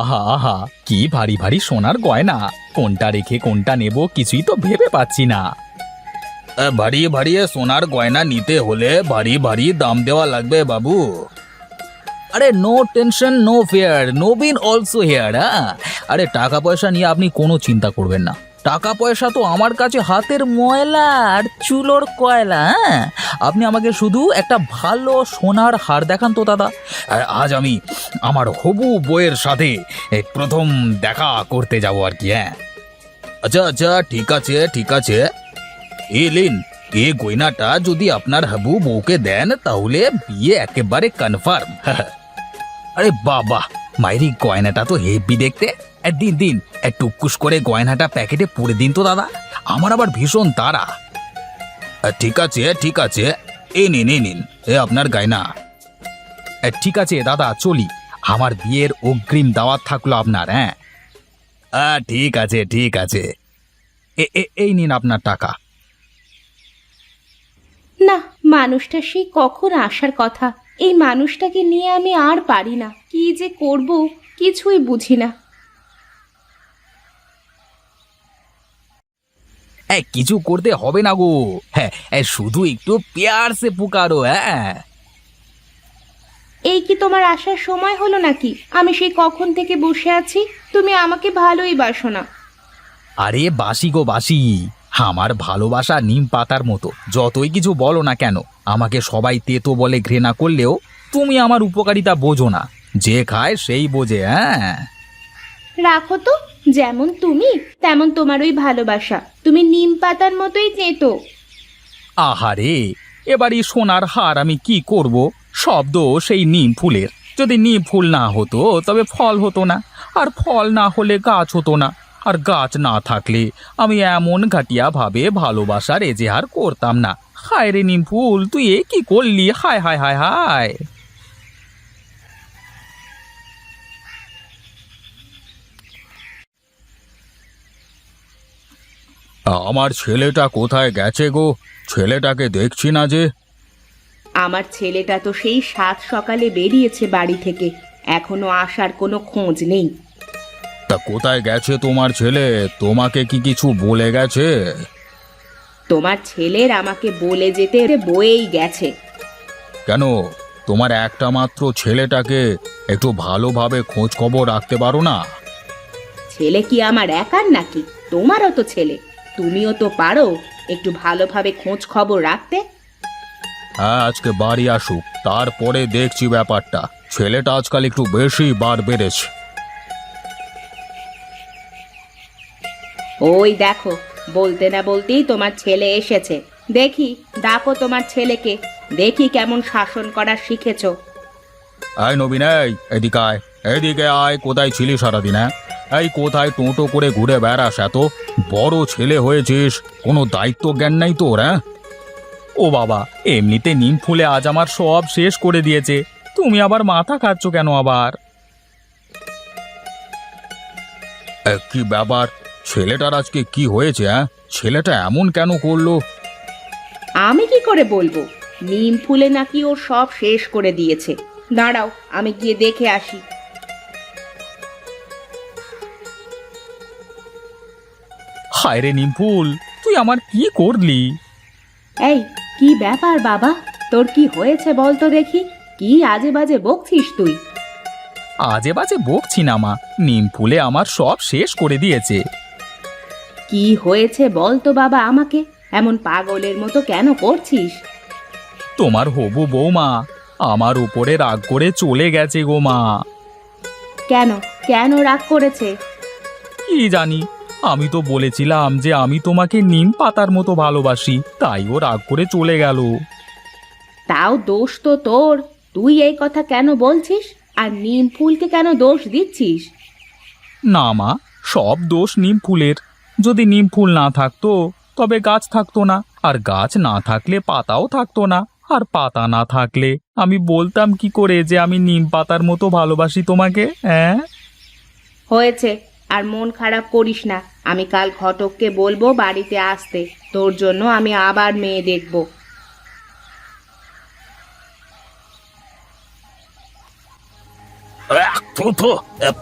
আহা আহা, কি ভারী ভারী সোনার গয়না! কোনটা রেখে কোনটা নেব কিছুই তো ভেবে পাচ্ছি না। ভারী ভারী সোনার গয়না নিতে হলে ভারী ভারী দাম দেওয়া লাগবে বাবু। আরে no tension, no fear, Nabin also here. হ্যাঁ, আরে টাকা পয়সা নিয়ে আপনি কোনো চিন্তা করবেন না। টাকা পয়সা তো আমার কাছে হাতের ময়লা আর চুলোর কয়লা। হ্যাঁ, আপনি আমাকে শুধু একটা ভালো সোনার হার দেখান তো দাদা। আজ আমি আমার হবু বউয়ের সাথে এই প্রথম দেখা করতে যাব আর কি। হ্যাঁ, আচ্ছা আচ্ছা, ঠিক আছে ঠিক আছে। এ লিন, এই গয়নাটা যদি আপনার হবু বউকে দেন তাহলে বিয়ে একেবারে কনফার্ম। আরে বাবা, মাইরি গয়নাটা তো হেভি দেখতে। দিন দিন, টুকুস করে গয়নাটা প্যাকেটে পুরে দিন তো দাদা, আমার আবার ভীষণ তাড়া। ঠিক আছে ঠিক আছে, এ নিন এ নিন, এ আপনার গয়না। ঠিক আছে দাদা, চলি। আমার বিয়ের অগ্রিম দাওয়াত থাকলো আপনার। হ্যাঁ, ঠিক আছে ঠিক আছে। এই নিন আপনার টাকা। না, মানুষটা সেই কখন আসার কথা। এই মানুষটাকে নিয়ে আমি আর পারি না। কি যে করব কিছুই বুঝি না। কিছু করতে হবে না গো। হ্যাঁ, শুধু একটু প্যার সে পুকারো। হ্যাঁ, এই কি তোমার আসার সময় হলো নাকি? আমি সেই কখন থেকে বসে আছি, তুমি আমাকে ভালোই বাসো না। আরে বাসি গো বাসি, আমার ভালোবাসা নিম পাতার মতো। যতই কিছু বলো না কেন, আমাকে সবাই তেতো বলে ঘৃণা করলেও তুমি আমার উপকারিতা বোঝো না। যে খায় সেই বোঝে। হ্যাঁ, রাখো তো, যেমন তুমি তেমন তোমার ওই ভালোবাসা। তুমি নিম পাতার মতোই চেতো। আহারে, এবারই সোনার হার আমি কি করব? শব্দ সেই নিম ফুলের। যদি নিম ফুল না হতো তবে ফল হতো না, আর ফল না হলে গাছ হতো না, আর গাছ না থাকলে আমি এমন ঘাটিয়া ভাবে ভালোবাসার এজেহার করতাম না। হায় রে নিম ফুল, তুই এ কি করলি! হায় হায় হায় হায়! আমার ছেলেটা কোথায় গেছে গো? ছেলেটাকে দেখছি না যে। আমার ছেলেটা তো সেই 7 সকালে বেরিয়েছে বাড়ি থেকে, এখনো আসার কোনো খোঁজ নেই। তা কোথায় গেছে তোমার ছেলে? তোমাকে কি কিছু বলে গেছে? তোমার ছেলের আমাকে বলে যেতে বয়েই গেছে। কেন, তোমার একটা মাত্র ছেলেটাকে একটু ভালোভাবে খোঁজ খবর রাখতে পারো না? ছেলে কি আমার একার নাকি? তোমারও তো ছেলে, তুমিও তো পারো একটু ভালোভাবে খোঁজ খবর রাখতে। হ্যাঁ, আজকে বাড়ি আসুক, তারপরে দেখছি ব্যাপারটা। ছেলেটা আজকাল একটু বেশি বার বেড়েছে। ওই দেখো, বলতে না বলতেই তোমার ছেলে এসেছে। দেখি, ডাকো তোমার ছেলেকে, দেখি কেমন শাসন করা শিখেছো। আয় নবীন, এদিকে আয়, এদিকে আয়। কোথায় ছিলি সারাদিন? হ্যাঁ, এই কোথায় টোটো করে ঘুরে বেড়াস? এত বড় ছেলে হয়েছিস, কোনো দায়িত্ব জ্ঞান নাই তোর? হ্যাঁ, ও বাবা, এমনিতে নিম ফুলে আজ আমার সব শেষ করে দিয়েছে, তুমি আবার মাথা খাচ্ছ কেন আবার? কি ব্যাপার, ছেলেটার আজকে কি হয়েছে? হ্যাঁ, ছেলেটা এমন কেন করলো? আমি কি করে বলবো? নিম ফুলে নাকি ওর সব শেষ করে দিয়েছে। দাঁড়াও, আমি গিয়ে দেখে আসি। হায় রে নিমফুল, তুই আমার কি করলি? এই, কি ব্যাপার বাবা? তোর কি হয়েছে বল তো দেখি। কি আজে বাজে বকছিস তুই? আজে বাজে বকছি না মা, নিম ফুলে আমার সব শেষ করে দিয়েছে। কি হয়েছে বল তো বাবা আমাকে। এমন পাগলের মতো কেন করছিস? তোমার হবু বৌমা আমার উপরে রাগ করে চলে গেছে গো মা। কেন? কেন রাগ করেছে? কি জানি, আমি তো বলেছিলাম যে আমি তোমাকে নিম পাতার মতো ভালোবাসি, তাই ও রাগ করে চলে গেল। তাও দোষ তো তোর। তুই এই কথা কেন বলছিস? আর নিম ফুলকে কেন দোষ দিচ্ছিস? না মা, সব দোষ নিম ফুলের। যদি নিম ফুল না থাকতো তবে গাছ থাকতো না, আর গাছ না থাকলে পাতাও থাকতো না, আর পাতা না থাকলে আমি বলতাম কি করে যে আমি নিম পাতার মতো ভালোবাসি তোমাকে? হ্যাঁ, হয়েছে, আর মন খারাপ করিস না। আমি কাল ঘটককে বলবো বাড়িতে আসতে। তোর জন্য আমি আবার মেয়ে দেখব। থু,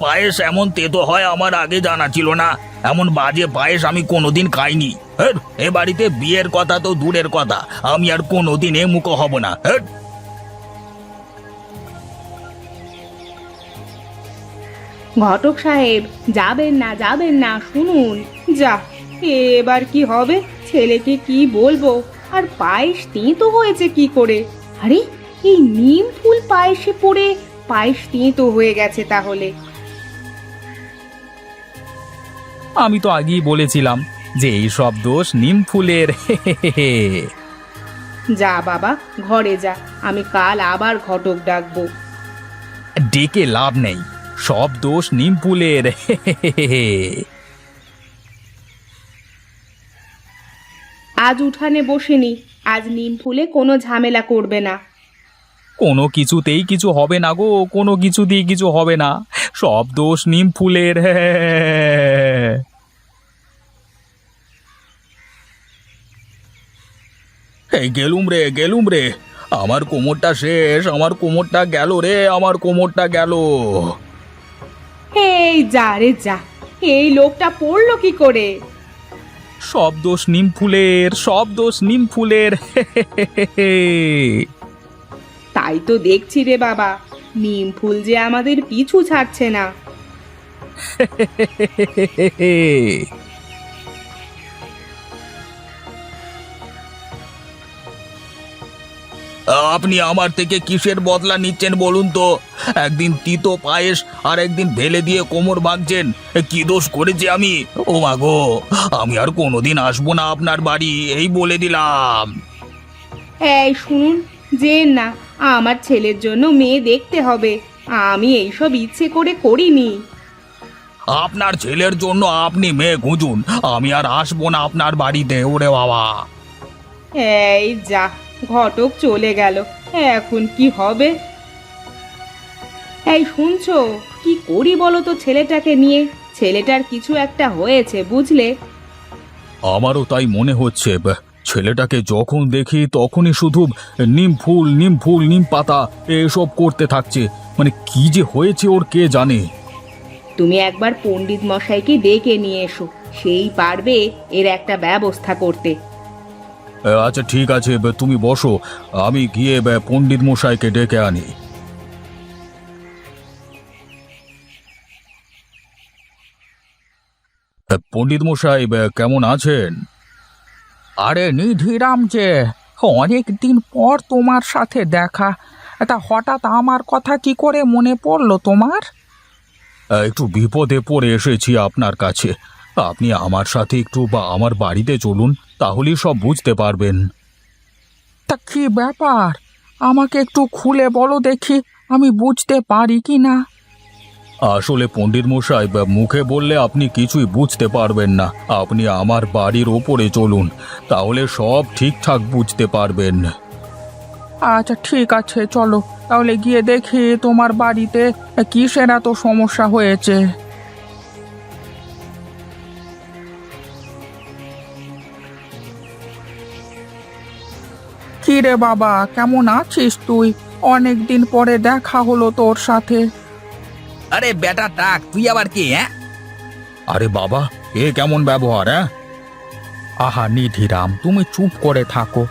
পায়েস এমন তেতো হয় আমার আগে জানা ছিল না। এমন বাজে পায়েস আমি কোনোদিন খাইনি। হেৎ, এ বাড়িতে বিয়ের কথা তো দূরের কথা, আমি আর কোনোদিন এ মুখো হব না। হেৎ। ঘটক সাহেব, যাবেন না, শুনুন। যা, এবার কি হবে? ছেলেকে কি বলবো? আর পায়েস তেঁতো হয়েছে কি করে? আরে, এই নিম ফুল পায়েসে পড়ে পায়েস তেঁতো হয়ে গেছে তাহলে। আমি তো আগেই বলেছিলাম যে এই সব দোষ নিম ফুলের। যা বাবা, ঘরে যা, আমি কাল আবার ঘটক ডাকবো। ডেকে লাভ নেই, সব দোষ নিম ফুলের। আজ উঠানে বসেনি, আজ নিম ফুলে কোনো ঝামেলা করবে না। কোনো কিছুতেই কিছু হবে না গো, কোনো কিছুতেই কিছু হবে না, সব দোষ নিম ফুলের। এই গেলুম রে, আমার কোমরটা শেষ, আমার কোমরটা গেল রে, আমার কোমরটা গেল। এই যা রে যা, এই লোকটা পড়লো কি করে? সব দোষ নিম ফুলের, সব দোষ নিম ফুলের। তাই তো দেখছি রে বাবা, নিম ফুল যে আমাদের পিছু ছাড়ছে না। আপনি আমার থেকে কিসের বদলা নিচ্ছেন বলুন তো? একদিন তিতো পায়েস আর একদিন ঢেলে দিয়ে কোমর ভাঙছেন। কি দোষ করেছি আমি? ও মা গো, আমি আর কোনোদিন আসবো না আপনার বাড়ি, এই বলে দিলাম। এই শুনুন, যে না, আমার ছেলের জন্য মেয়ে দেখতে হবে, আমি এইসব ইচ্ছে করে করিনি। আপনার ছেলের জন্য আপনি মেয়ে খুঁজুন, আমি আর আসবো না আপনার বাড়িতে। ওরে বাবা! এই যা, ঘটক চলে গেল, এখন কি হবে? এই শুনছো, কি করি বলো তো ছেলেটাকে নিয়ে? ছেলেটার কিছু একটা হয়েছে, বুঝলে? আমারও তাই মনে হচ্ছে। ছেলেটাকে যখন দেখি তখনই শুধু নিম ফুল, নিম ফুল, নিম পাতা এসব করতে থাকছে। মানে কি যে হয়েছে ওর কে জানে। তুমি একবার পণ্ডিত মশাইকে ডেকে নিয়ে এসো, সেই পারবে এর একটা ব্যবস্থা করতে। আচ্ছা ঠিক আছে, তুমি বসো, আমি গিয়ে পণ্ডিত মশাইকে ডেকে আনি। পণ্ডিত মশাই কেমন আছেন? আরে নিধিরাম, যে অনেক দিন পর তোমার সাথে দেখা, তা হঠাৎ আমার কথা কি করে মনে পড়লো তোমার? একটু বিপদে পড়ে এসেছি আপনার কাছে, আপনি আমার সাথে একটু বা আমার বাড়িতে চলুন, তাহলেই সব বুঝতে পারবেন। তা কি ব্যাপার, আমাকে একটু খুলে বলো দেখি, আমি বুঝতে পারি কি না। আসলে পণ্ডিত মশাই, মুখে বললে আপনি কিছুই বুঝতে পারবেন না। আপনি আমার বাড়ির ওপরে চলুন, তাহলে সব ঠিকঠাক বুঝতে পারবেন। আচ্ছা ঠিক আছে, চলো তাহলে গিয়ে দেখি তোমার বাড়িতে কিসের এত সমস্যা হয়েছে। কি রে বাবা, কেমন আছিস তুই? অনেক দিন পরে দেখা হলো তোর সাথে। আরে বেটা টাক, তুই আবার কে? আরে বাবা, এ কেমন ব্যবহার? আহা নিধিরাম, তুমি চুপ করে থাকো।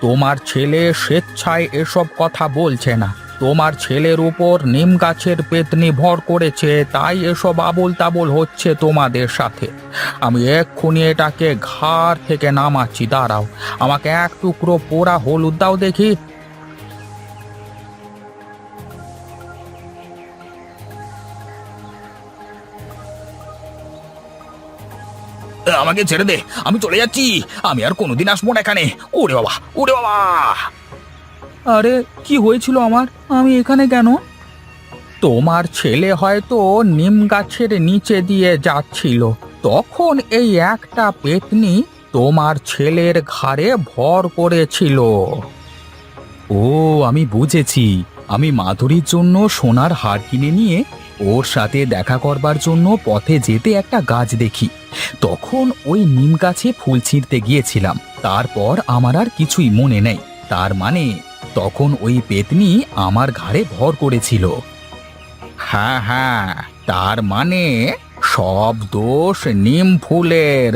তোমার ছেলে স্বেচ্ছায় এসব কথা বলছে না। তোমার ছেলের উপর নিম গাছের পেতনি ভর করেছে, তাই এসব আবোল তাবোল হচ্ছে তোমাদের সাথে। আমি এক্ষুনি এটাকে ঘাড় থেকে নামাচ্ছি, দাঁড়াও। আমাকে এক টুকরো পোড়া হলুদ দাও দেখি। আমাকে ছেড়ে দে, আমি চলে যাচ্ছি, আমি আর কোনোদিন আসবো না এখানে। ওরে বাবা, ওরে বাবা! আরে কি হয়েছিল আমার, আমি এখানে কেন? তোমার ছেলে হয়তো নিম গাছের নিচে দিয়ে যাচ্ছিল, তখন এই একটা পেতনি তোমার ছেলের ঘাড়ে ভর করেছিল। ও, আমি বুঝেছি। আমি মাধুরীর জন্য সোনার হার কিনে নিয়ে ওর সাথে দেখা করবার জন্য পথে যেতে একটা গাছ দেখি, তখন ওই নিম গাছে ফুল ছিঁড়তে গিয়েছিলাম। তারপর আমার আর কিছুই মনে নেই। তার মানে তখন ওই পেতনি আমার ঘাড়ে ভর করেছিল। হ্যাঁ হ্যাঁ, তার মানে সব দোষ নিম ফুলের।